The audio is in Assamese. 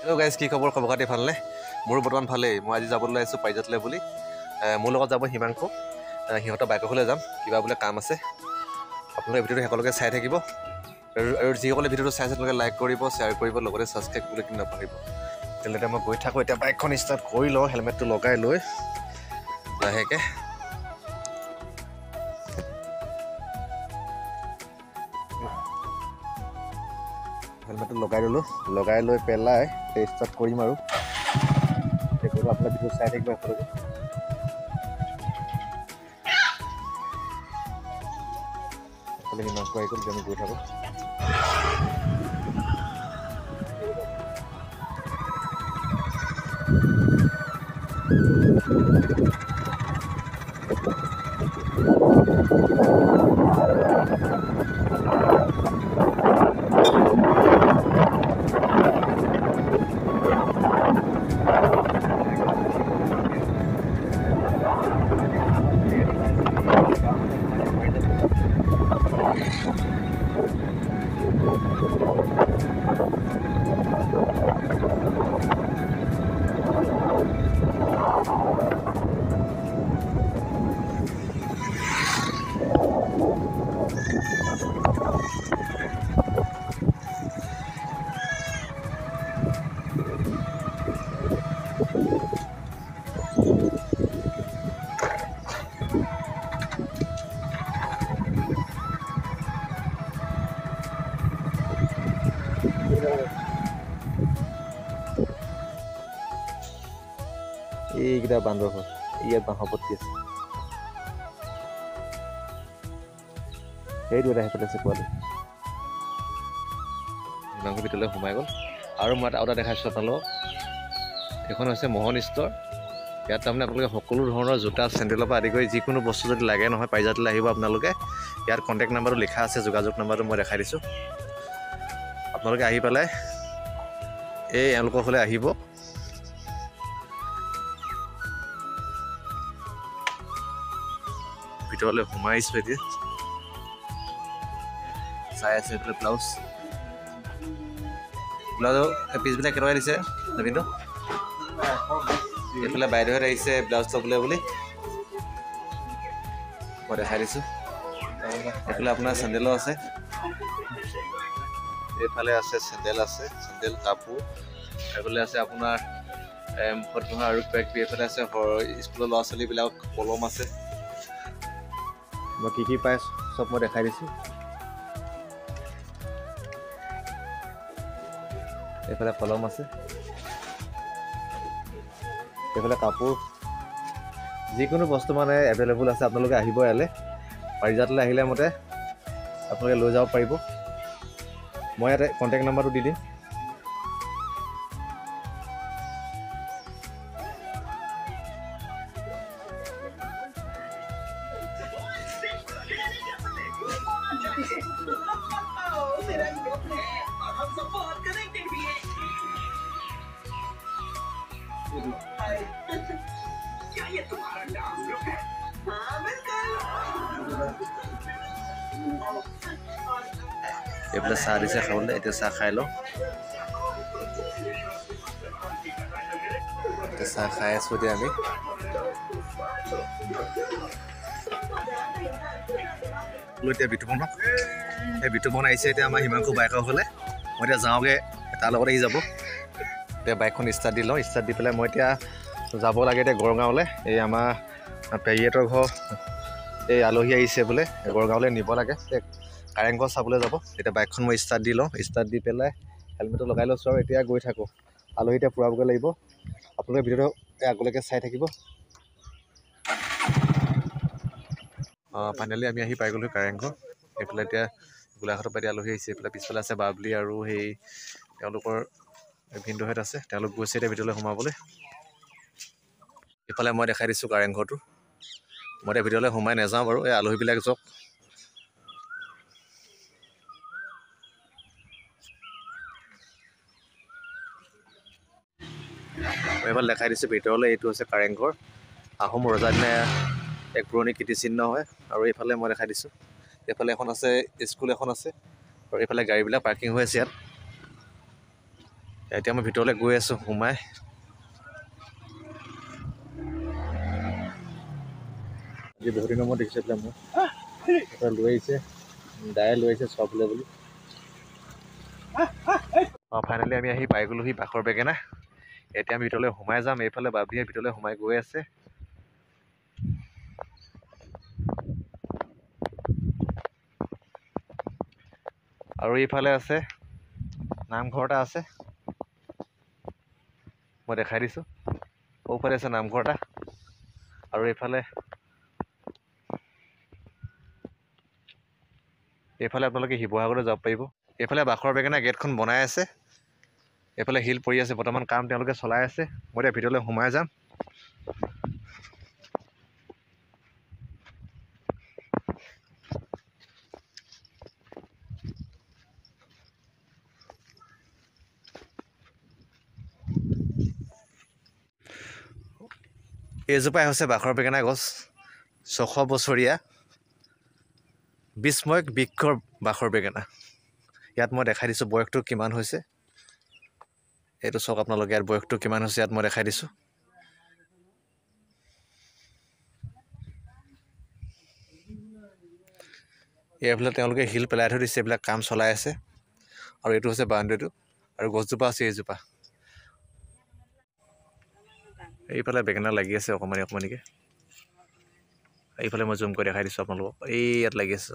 হেল্ল' গাইজ, কি খবৰ? খবৰ খাতি ভালনে? মোৰ বৰ্তমান ভালেই। মই আজি যাবলৈ আহিছোঁ পাৰিজাতলৈ বুলি। মোৰ লগত যাব হিমাংশু। সিহঁতৰ বাইকৰ ফালে যাম, কিবা বোলে কাম আছে। আপোনালোকে ভিডিঅ'টো সকলোকে চাই থাকিব আৰু যিসকলে ভিডিঅ'টো চাইছে তেওঁলোকে লাইক কৰিব, শ্বেয়াৰ কৰিব, লগতে ছাবস্ক্ৰাইব কৰিবলৈ কিন্তু নাপাহৰিব। তেতিয়াহ'লে মই গৈ থাকোঁ। এতিয়া বাইকখন ষ্টাৰ্ট কৰি লওঁ, হেলমেটটো লগাই লৈ লাহেকৈ। হেলমেটটো লগাই ল'লোঁ, লগাই লৈ পেলাই ষ্টাৰ্ট কৰিম আৰু আপোনাৰ ভিডিঅ' চাই থাকিব একেলগে। হিমাংশু আহি গ'ল, আমি গৈ থাকোঁ। এইকেইটা বান্দৰ ঘৰ, ইয়াত বাঁহৰ পতি আছে। সেইটো এটা সেইফালে আছে পোৱালি। হিমাংশু ভিতৰলৈ সোমাই গ'ল। আৰু মই এটা দেখাইছোঁ আপোনালোকক। এইখন হৈছে মোহন ষ্ট'ৰ। ইয়াত তাৰমানে আপোনালোকে সকলো ধৰণৰ জোতা, চেণ্ডেলৰ পৰা আদি কৰি যিকোনো বস্তু যদি লাগে নহয়, পাৰিজাতলৈ আহিব আপোনালোকে। ইয়াত কণ্টেক্ট নাম্বাৰটো লিখা আছে, যোগাযোগ নাম্বাৰটো মই দেখাই দিছোঁ। আপোনালোকে আহি পেলাই এওঁলোকৰ ফালে আহিব। ভিতৰলৈ সোমাইছোঁ এতিয়া। চাই আছে এইফালে ব্লাউজৰ পিছবিলাক কেনেকুৱা দিছে নবীনটো। এইফালে বাইদেউহঁত আহিছে ব্লাউজ ল'বলৈ বুলি, মই দেখাই দিছোঁ। এইফালে আপোনাৰ চেণ্ডেলো আছে, এইফালে আছে চেণ্ডেল, কাপোৰ। এইফালে আছে আপোনাৰ মুখত ঘঁহা আৰু কিবাকিবি। এইফালে আছে স্কুলৰ ল'ৰা ছোৱালীবিলাক কলম আছে। মই কি পাই চব মই দেখাই দিছোঁ। এইফালে কলম আছে, এইফালে কাপোৰ, যিকোনো বস্তু মানে এভেইলেবল আছে। আপোনালোকে আহিব ইয়ালৈ, পাৰিজাতলৈ আহিলে মতে আপোনালোকে লৈ যাব পাৰিব। মই ইয়াতে কণ্টেক্ট নাম্বাৰটো দি দিম। এইফালে চাহ দিছে খাবলৈ, এতিয়া চাহ খাই লওঁ। চাহ খাই আছোঁ এতিয়া আমি। এতিয়া বিতুপনক, সেই বিতুপন আহিছে এতিয়া আমাৰ হিমাংশু বাইকৰ ফালে। মই এতিয়া যাওঁগৈ, তাৰ লগত আহি যাব। এতিয়া বাইকখন ষ্টাৰ্ট দি লওঁ। ষ্টাৰ্ট দি পেলাই মই এতিয়া যাব লাগে এতিয়া গড়গাঁৱলৈ। এই আমাৰ পেহীহঁতৰ ঘৰ এই আলহী আহিছে বোলে, গড়গাঁৱলৈ নিব লাগে। কাৰেংঘৰ চাবলৈ যাব। এতিয়া বাইকখন মই ষ্টাৰ্ট দি লওঁ। ষ্টাৰ্ট দি পেলাই হেলমেটটো লগাই লৈছোঁ আৰু এতিয়া গৈ থাকোঁ। আলহী এতিয়া ফুৰাবগৈ লাগিব। আপোনালোকে ভিডিঅ'টো আগলৈকে চাই থাকিব। ফাইনেলি আমি আহি পাই গ'লোঁ কাৰেংঘৰ। এইফালে এতিয়া গোলাঘাটৰ পৰা এতিয়া আলহী আহিছে। এইফালে পিছফালে আছে বাবলি আৰু সেই তেওঁলোকৰ ভিনদেউহঁত আছে। তেওঁলোক গৈছে এতিয়া ভিতৰলৈ সোমাবলৈ। এইফালে মই দেখাই দিছোঁ কাৰেংঘৰটো। মই এতিয়া ভিতৰলৈ সোমাই নাযাওঁ বাৰু, এই আলহীবিলাক যাওক। মই এইফালে দেখাই দিছোঁ ভিতৰলৈ। এইটো হৈছে কাৰেংঘৰ। আহোম ৰজাৰ দিনা এক পুৰণি কীৰ্তিচিহ্ন হয়। আৰু এইফালে মই দেখাই দিছোঁ, এইফালে এখন আছে স্কুল এখন আছে, আৰু এইফালে গাড়ীবিলাক পাৰ্কিং হৈ আছে ইয়াত। এতিয়া মই ভিতৰলৈ গৈ আছোঁ সোমাই। আজি বহুত দিনৰ মূৰত দেখিছে বোলে মোক এটা লৈ আহিছে, দায়ে লৈ আহিছে চবলে বুলি। ফাইনেলি আমি আহি পাই গ'লোহি বাখৰ বেঙেনা। এতিয়া আমি ভিতৰলৈ সোমাই যাম। এইফালে বাবিয়ে ভিতৰলৈ সোমাই গৈ আছে। আৰু এইফালে আছে নামঘৰ এটা আছে, মই দেখাই দিছোঁ। সৌফালে আছে নামঘৰ এটা, আৰু এইফালে আপোনালোকে শিৱসাগৰলৈ যাব পাৰিব। এইফালে বাখৰ বেঙেনা গেটখন বনাই আছে, এইফালে শিল পৰি আছে, বৰ্তমান কাম তেওঁলোকে চলাই আছে। মই এতিয়া ভিতৰলৈ সোমাই যাম। এইজোপাই হৈছে বাখৰ বেঙেনা গছ, 600 বছৰীয়া বিস্ময়ক বৃক্ষৰ বাখৰ বেঙেনা। ইয়াত মই দেখাই দিছোঁ বয়সটো কিমান হৈছে। এইটো চাওক আপোনালোকে, ইয়াত বয়সটো কিমান হৈছে ইয়াত মই দেখাই দিছোঁ। এইফালে তেওঁলোকে শিল পেলাই থৈ দিছে, এইবিলাক কাম চলাই আছে। আৰু এইটো হৈছে বাউণ্ডেৰীটো, আৰু গছজোপা আছে এইজোপা। এইফালে বেঙেনা লাগি আছে অকণমানি অকণমানিকৈ। এইফালে মই জুম কৰি দেখাই দিছোঁ আপোনালোকক, এই ইয়াত লাগি আছে।